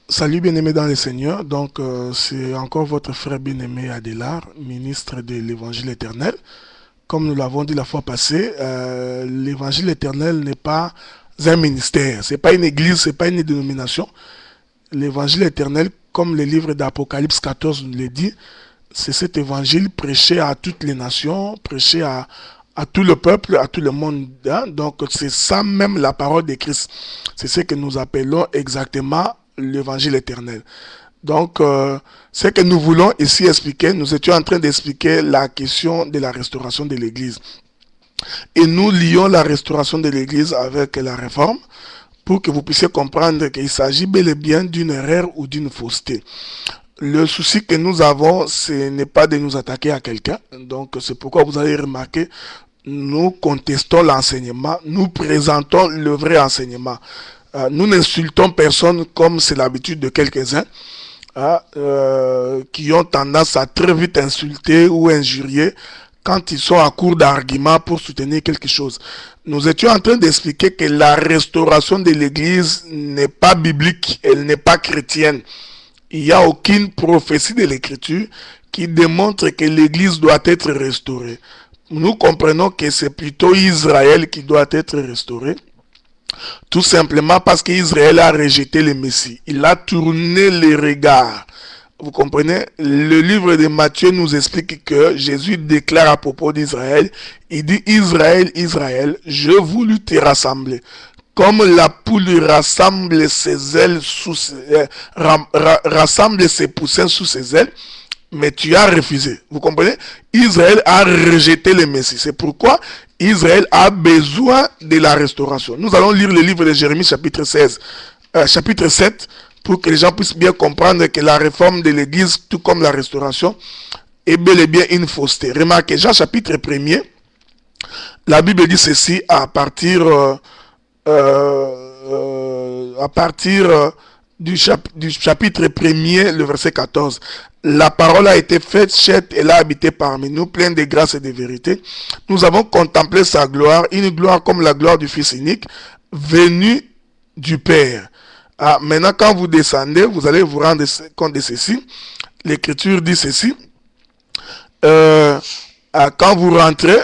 Salut bien-aimé dans le Seigneur. Donc, c'est encore votre frère bien-aimé Adélard, ministre de l'Évangile éternel. Comme nous l'avons dit la fois passée, l'Évangile éternel n'est pas un ministère, c'est pas une église, c'est pas une dénomination. L'Évangile éternel, comme le livre d'Apocalypse 14 nous le dit, c'est cet évangile prêché à toutes les nations, prêché à tout le peuple, à tout le monde. Hein. Donc, c'est ça même la parole de Christ. C'est ce que nous appelons exactement l'évangile éternel. Donc, ce que nous voulons ici expliquer, nous étions en train d'expliquer la question de la restauration de l'Église. Et nous lions la restauration de l'Église avec la réforme pour que vous puissiez comprendre qu'il s'agit bel et bien d'une erreur ou d'une fausseté. Le souci que nous avons, ce n'est pas de nous attaquer à quelqu'un. Donc, c'est pourquoi vous allez remarquer, nous contestons l'enseignement, nous présentons le vrai enseignement. Nous n'insultons personne comme c'est l'habitude de quelques-uns qui ont tendance à très vite insulter ou injurier quand ils sont à court d'arguments pour soutenir quelque chose. Nous étions en train d'expliquer que la restauration de l'Église n'est pas biblique, elle n'est pas chrétienne. Il n'y a aucune prophétie de l'Écriture qui démontre que l'Église doit être restaurée. Nous comprenons que c'est plutôt Israël qui doit être restauré. Tout simplement parce qu'Israël a rejeté le Messie. Il a tourné les regards. Vous comprenez? Le livre de Matthieu nous explique que Jésus déclare à propos d'Israël, il dit: Israël, Israël, je voulus te rassembler. Comme la poule rassemble ses ailes rassemble ses poussins sous ses ailes, mais tu as refusé. Vous comprenez? Israël a rejeté le Messie. C'est pourquoi Israël a besoin de la restauration. Nous allons lire le livre de Jérémie chapitre 16, chapitre 7, pour que les gens puissent bien comprendre que la réforme de l'Église, tout comme la restauration, est bel et bien une fausseté. Remarquez, Jean chapitre 1er, la Bible dit ceci à partir du chapitre 1er, le verset 14. La parole a été faite, chair, elle a habité parmi nous, pleine de grâce et de vérité. Nous avons contemplé sa gloire, une gloire comme la gloire du Fils unique, venu du Père. Maintenant, quand vous descendez, vous allez vous rendre compte de ceci. L'Écriture dit ceci. Quand vous rentrez,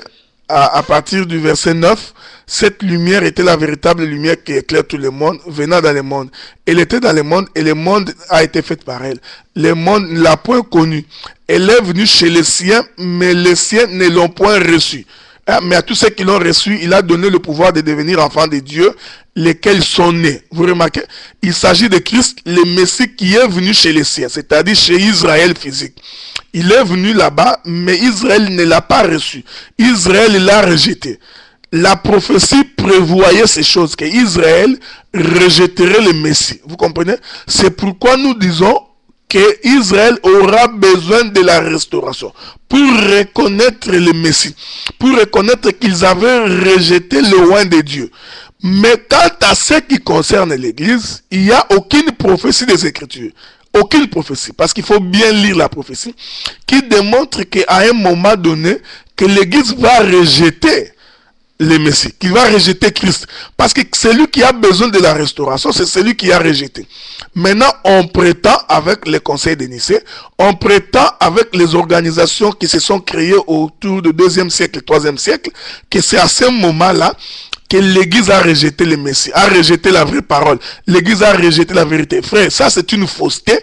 à partir du verset 9, cette lumière était la véritable lumière qui éclaire tout le monde, venant dans le monde. Elle était dans le monde et le monde a été fait par elle. Le monde ne l'a point connue. Elle est venue chez les siens, mais les siens ne l'ont point reçue. Mais à tous ceux qui l'ont reçu, il a donné le pouvoir de devenir enfants de Dieu, lesquels sont nés. Vous remarquez, il s'agit de Christ, le Messie qui est venu chez les siens, c'est-à-dire chez Israël physique. Il est venu là-bas, mais Israël ne l'a pas reçu. Israël l'a rejeté. La prophétie prévoyait ces choses, que Israël rejetterait le Messie. Vous comprenez? C'est pourquoi nous disons que Israël aura besoin de la restauration pour reconnaître le Messie, pour reconnaître qu'ils avaient rejeté le roi de Dieu. Mais quant à ce qui concerne l'Église, il n'y a aucune prophétie des Écritures. Aucune prophétie, parce qu'il faut bien lire la prophétie, qui démontre qu'à un moment donné, que l'Église va rejeter le Messie, qu'il va rejeter Christ. Parce que celui qui a besoin de la restauration, c'est celui qui a rejeté. Maintenant, on prétend avec les conseils de Nicée, on prétend avec les organisations qui se sont créées autour du 2e siècle, 3e siècle, que c'est à ce moment-là que l'Église a rejeté le Messie, a rejeté la vraie parole. L'Église a rejeté la vérité. Frère, ça c'est une fausseté.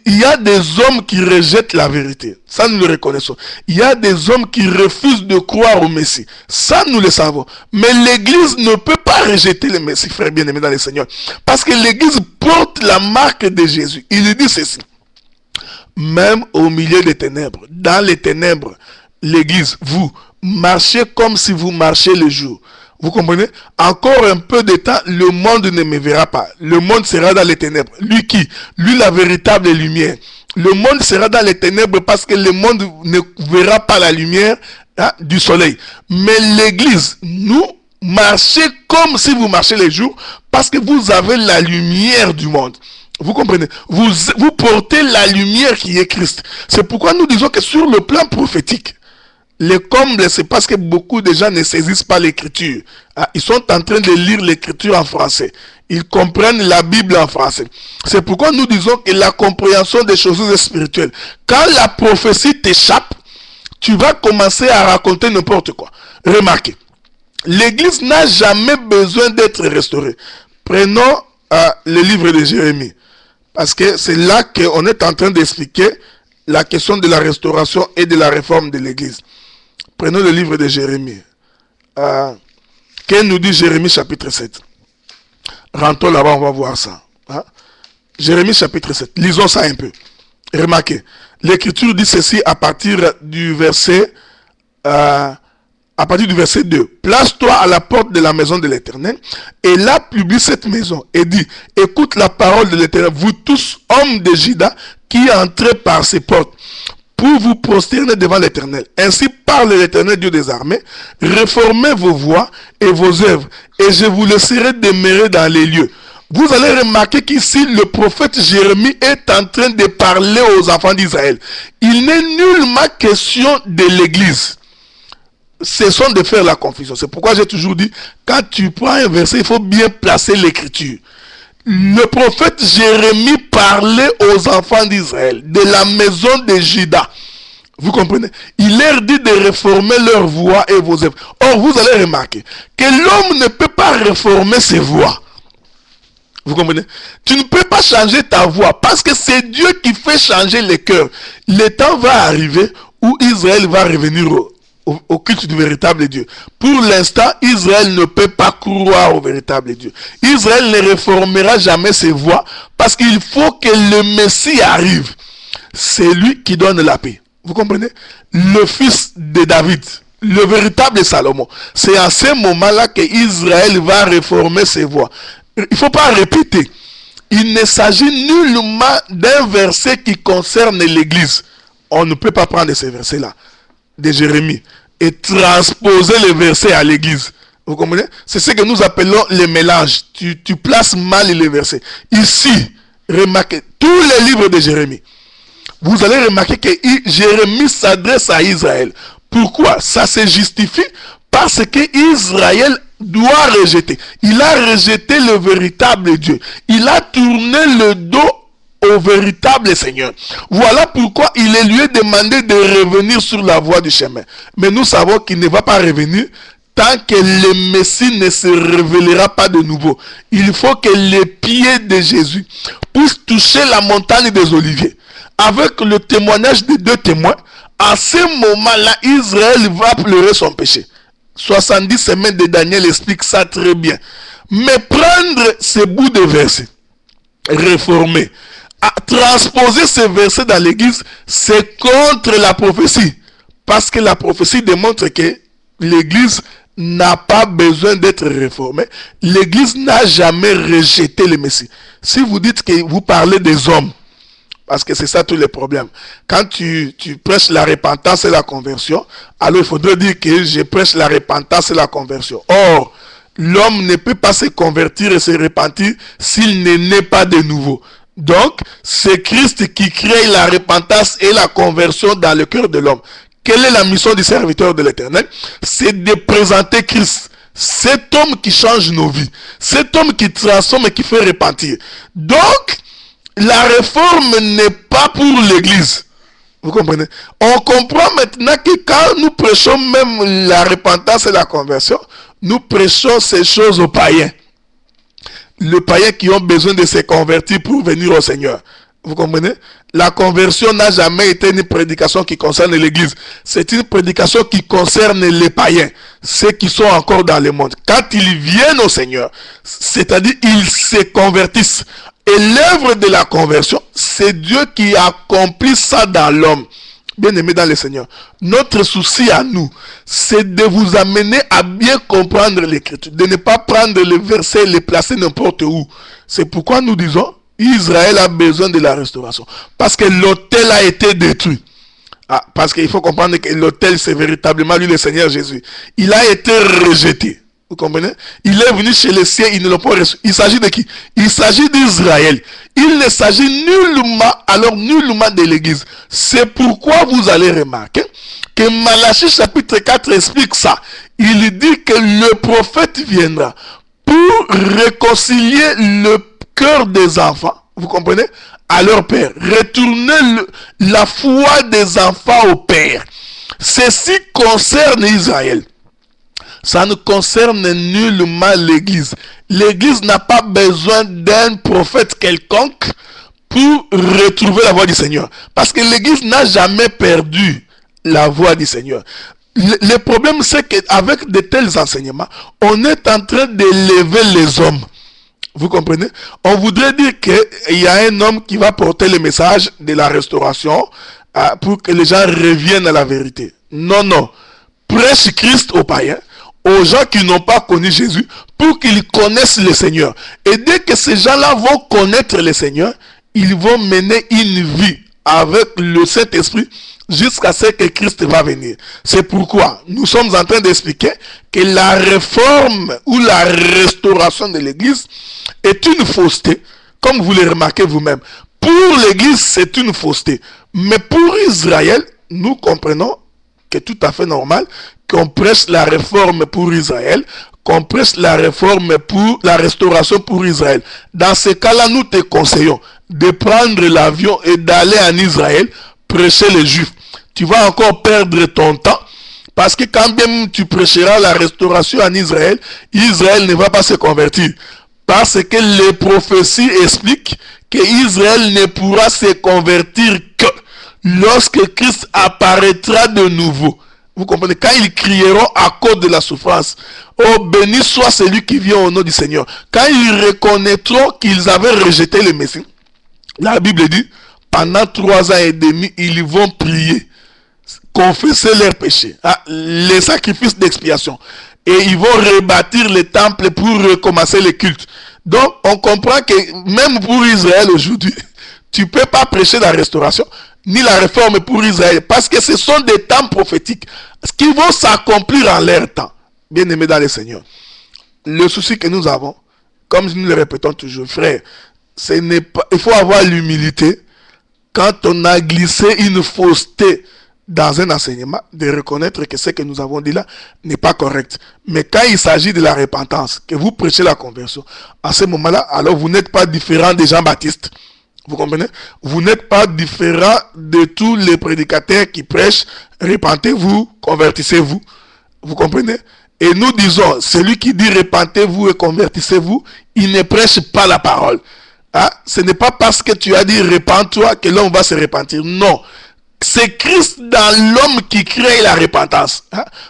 Il y a des hommes qui rejettent la vérité. Ça, nous le reconnaissons. Il y a des hommes qui refusent de croire au Messie. Ça, nous le savons. Mais l'Église ne peut pas rejeter le Messie, frère bien-aimé dans le Seigneur. Parce que l'Église porte la marque de Jésus. Il dit ceci. Même au milieu des ténèbres, dans les ténèbres, l'Église, vous marchez comme si vous marchiez le jour. Vous comprenez? Encore un peu de temps, le monde ne me verra pas. Le monde sera dans les ténèbres. Lui qui? Lui la véritable lumière. Le monde sera dans les ténèbres parce que le monde ne verra pas la lumière du soleil. Mais l'Église, nous, marchez comme si vous marchez les jours parce que vous avez la lumière du monde. Vous comprenez? Vous portez la lumière qui est Christ. C'est pourquoi nous disons que sur le plan prophétique, Le comble, c'est parce que beaucoup de gens ne saisissent pas l'écriture. Ils sont en train de lire l'écriture en français. Ils comprennent la Bible en français. C'est pourquoi nous disons que la compréhension des choses spirituelles, quand la prophétie t'échappe, tu vas commencer à raconter n'importe quoi. Remarquez, l'église n'a jamais besoin d'être restaurée. Prenons le livre de Jérémie, parce que c'est là qu'on est en train d'expliquer la question de la restauration et de la réforme de l'église. Prenons le livre de Jérémie. Qu'est-ce nous dit Jérémie chapitre 7? Rentrons là-bas, on va voir ça. Jérémie chapitre 7. Lisons ça un peu. Remarquez. L'écriture dit ceci à partir du verset 2. Place-toi à la porte de la maison de l'Éternel et là publie cette maison et dit, écoute la parole de l'Éternel, vous tous hommes de Juda qui entrez par ces portes, pour vous prosterner devant l'Éternel. Ainsi parle l'Éternel Dieu des armées, réformez vos voies et vos œuvres, et je vous laisserai demeurer dans les lieux. Vous allez remarquer qu'ici, le prophète Jérémie est en train de parler aux enfants d'Israël. Il n'est nullement question de l'église. Cessons de faire la confusion. C'est pourquoi j'ai toujours dit, quand tu prends un verset, il faut bien placer l'écriture. Le prophète Jérémie parlait aux enfants d'Israël, de la maison de Juda. Vous comprenez? Il leur dit de réformer leurs voies et vos œuvres. Or, vous allez remarquer que l'homme ne peut pas réformer ses voies. Vous comprenez? Tu ne peux pas changer ta voix parce que c'est Dieu qui fait changer les cœurs. Le temps va arriver où Israël va revenir au culte du véritable Dieu. Pour l'instant, Israël ne peut pas croire au véritable Dieu. Israël ne réformera jamais ses voies parce qu'il faut que le Messie arrive. C'est lui qui donne la paix. Vous comprenez? Le fils de David, le véritable Salomon. C'est à ce moment-là que Israël va réformer ses voies. Il ne faut pas répéter. Il ne s'agit nullement d'un verset qui concerne l'église. On ne peut pas prendre ces versets-là de Jérémie et transposer les versets à l'église. Vous comprenez? C'est ce que nous appelons le mélange. Tu places mal les versets. Ici, remarquez tous les livres de Jérémie. Vous allez remarquer que Jérémie s'adresse à Israël. Pourquoi? Ça se justifie parce que Israël doit rejeter. Il a rejeté le véritable Dieu. Il a tourné le dos au véritable Seigneur. Voilà pourquoi il lui est demandé de revenir sur la voie du chemin. Mais nous savons qu'il ne va pas revenir tant que le Messie ne se révélera pas de nouveau. Il faut que les pieds de Jésus puissent toucher la montagne des Oliviers. Avec le témoignage de 2 témoins, à ce moment-là, Israël va pleurer son péché. 70 semaines de Daniel explique ça très bien. Mais prendre ces bouts de versets, réformer, transposer ces versets dans l'église, c'est contre la prophétie. Parce que la prophétie démontre que l'église n'a pas besoin d'être réformée. L'église n'a jamais rejeté le Messie. Si vous dites que vous parlez des hommes, parce que c'est ça tous les problèmes. Quand tu prêches la repentance et la conversion, alors il faudrait dire que je prêche la repentance et la conversion. Or, l'homme ne peut pas se convertir et se repentir s'il ne naît pas de nouveau. Donc, c'est Christ qui crée la repentance et la conversion dans le cœur de l'homme. Quelle est la mission du serviteur de l'Éternel? C'est de présenter Christ. Cet homme qui change nos vies. Cet homme qui transforme et qui fait repentir. Donc, la réforme n'est pas pour l'église. Vous comprenez? On comprend maintenant que quand nous prêchons même la repentance et la conversion, nous prêchons ces choses aux païens. Les païens qui ont besoin de se convertir pour venir au Seigneur. Vous comprenez? La conversion n'a jamais été une prédication qui concerne l'église. C'est une prédication qui concerne les païens, ceux qui sont encore dans le monde. Quand ils viennent au Seigneur, c'est-à-dire ils se convertissent. Et l'œuvre de la conversion, c'est Dieu qui accomplit ça dans l'homme. Bien-aimé dans le Seigneur, notre souci à nous, c'est de vous amener à bien comprendre l'Écriture, de ne pas prendre les versets et les placer n'importe où. C'est pourquoi nous disons, Israël a besoin de la restauration. Parce que l'autel a été détruit. Parce qu'il faut comprendre que l'autel, c'est véritablement lui, le Seigneur Jésus. Il a été rejeté. Vous comprenez? Il est venu chez les siens, ils ne l'ont pas reçu. Il s'agit de qui? Il s'agit d'Israël. Il ne s'agit nullement de l'église. C'est pourquoi vous allez remarquer que Malachie chapitre 4 explique ça. Il dit que le prophète viendra pour réconcilier le cœur des enfants, vous comprenez, à leur père. Retourner la foi des enfants au père. Ceci concerne Israël. Ça ne concerne nullement l'Église. L'Église n'a pas besoin d'un prophète quelconque pour retrouver la voie du Seigneur. Parce que l'Église n'a jamais perdu la voie du Seigneur. Le problème, c'est qu'avec de tels enseignements, on est en train d'élever les hommes. Vous comprenez? On voudrait dire qu'il y a un homme qui va porter le message de la restauration pour que les gens reviennent à la vérité. Non, non. Prêche Christ aux païens, aux gens qui n'ont pas connu Jésus, pour qu'ils connaissent le Seigneur. Et dès que ces gens-là vont connaître le Seigneur, ils vont mener une vie avec le Saint-Esprit jusqu'à ce que Christ va venir. C'est pourquoi nous sommes en train d'expliquer que la réforme ou la restauration de l'Église est une fausseté, comme vous le remarquez vous-même. Pour l'Église, c'est une fausseté. Mais pour Israël, nous comprenons que tout à fait normal qu'on prêche la réforme pour Israël, qu'on prêche la réforme pour la restauration pour Israël. Dans ce cas-là, nous te conseillons de prendre l'avion et d'aller en Israël prêcher les Juifs. Tu vas encore perdre ton temps, parce que quand bien tu prêcheras la restauration en Israël, Israël ne va pas se convertir. Parce que les prophéties expliquent qu'Israël ne pourra se convertir que lorsque Christ apparaîtra de nouveau. Vous comprenez? Quand ils crieront à cause de la souffrance, oh béni soit celui qui vient au nom du Seigneur. Quand ils reconnaîtront qu'ils avaient rejeté le Messie, la Bible dit, pendant 3 ans et demi, ils vont prier, confesser leurs péchés, les sacrifices d'expiation. Et ils vont rebâtir les temples pour recommencer les cultes. Donc, on comprend que même pour Israël aujourd'hui, tu ne peux pas prêcher la restauration, ni la réforme pour Israël, parce que ce sont des temps prophétiques qui vont s'accomplir en leur temps. Bien-aimés dans le Seigneur, le souci que nous avons, comme nous le répétons toujours, frère, ce n'est pas, il faut avoir l'humilité quand on a glissé une fausseté dans un enseignement, de reconnaître que ce que nous avons dit là n'est pas correct. Mais quand il s'agit de la repentance, que vous prêchez la conversion, à ce moment-là, alors vous n'êtes pas différent des Jean-Baptiste. Vous comprenez? Vous n'êtes pas différent de tous les prédicateurs qui prêchent, repentez-vous, convertissez-vous. Vous comprenez? Et nous disons, celui qui dit repentez-vous et convertissez-vous, il ne prêche pas la parole. Ce n'est pas parce que tu as dit repens-toi que l'homme va se repentir. Non. C'est Christ dans l'homme qui crée la repentance.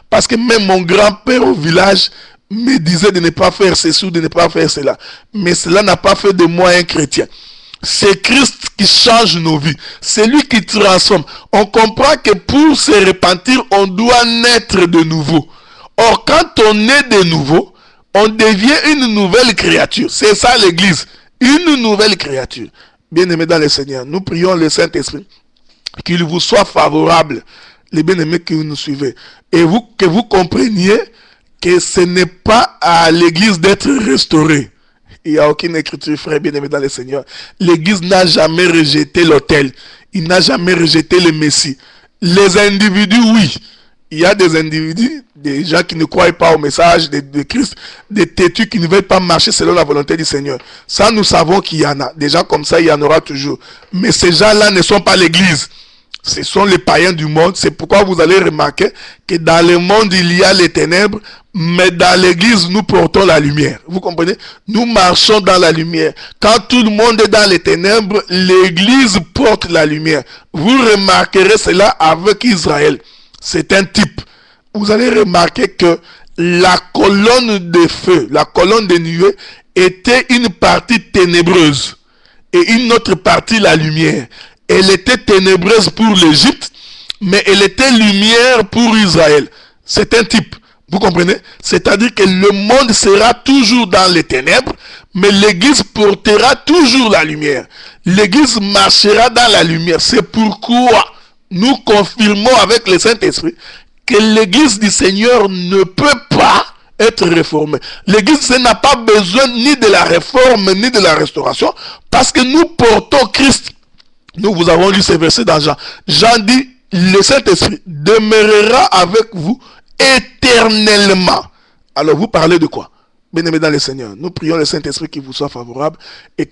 Parce que même mon grand-père au village me disait de ne pas faire ceci ou de ne pas faire cela. Mais cela n'a pas fait de moi un chrétien. C'est Christ qui change nos vies. C'est lui qui transforme. On comprend que pour se repentir, on doit naître de nouveau. Or, quand on naît de nouveau, on devient une nouvelle créature. C'est ça l'Église. Une nouvelle créature. Bien-aimés dans le Seigneur, nous prions le Saint-Esprit qu'il vous soit favorable, les bien-aimés que vous nous suivez. Et que vous compreniez que ce n'est pas à l'Église d'être restaurée. Il n'y a aucune écriture, frère bien-aimé dans le Seigneur. L'Église n'a jamais rejeté l'autel. Il n'a jamais rejeté le Messie. Les individus, oui. Il y a des individus, des gens qui ne croient pas au message de Christ, des têtus qui ne veulent pas marcher selon la volonté du Seigneur. Ça, nous savons qu'il y en a. Des gens comme ça, il y en aura toujours. Mais ces gens-là ne sont pas l'Église. Ce sont les païens du monde. C'est pourquoi vous allez remarquer que dans le monde, il y a les ténèbres, mais dans l'Église, nous portons la lumière. Vous comprenez? Nous marchons dans la lumière. Quand tout le monde est dans les ténèbres, l'Église porte la lumière. Vous remarquerez cela avec Israël. C'est un type. Vous allez remarquer que la colonne de feu, la colonne de nuée, était une partie ténébreuse et une autre partie la lumière. Elle était ténébreuse pour l'Égypte, mais elle était lumière pour Israël. C'est un type. Vous comprenez? C'est-à-dire que le monde sera toujours dans les ténèbres, mais l'Église portera toujours la lumière. L'Église marchera dans la lumière. C'est pourquoi nous confirmons avec le Saint-Esprit que l'Église du Seigneur ne peut pas être réformée. L'Église n'a pas besoin ni de la réforme, ni de la restauration, parce que nous portons Christ. Nous vous avons lu ces versets dans Jean. Jean dit, le Saint-Esprit demeurera avec vous éternellement. Alors vous parlez de quoi? Bien-aimés dans le Seigneur, nous prions le Saint-Esprit qui vous soit favorable et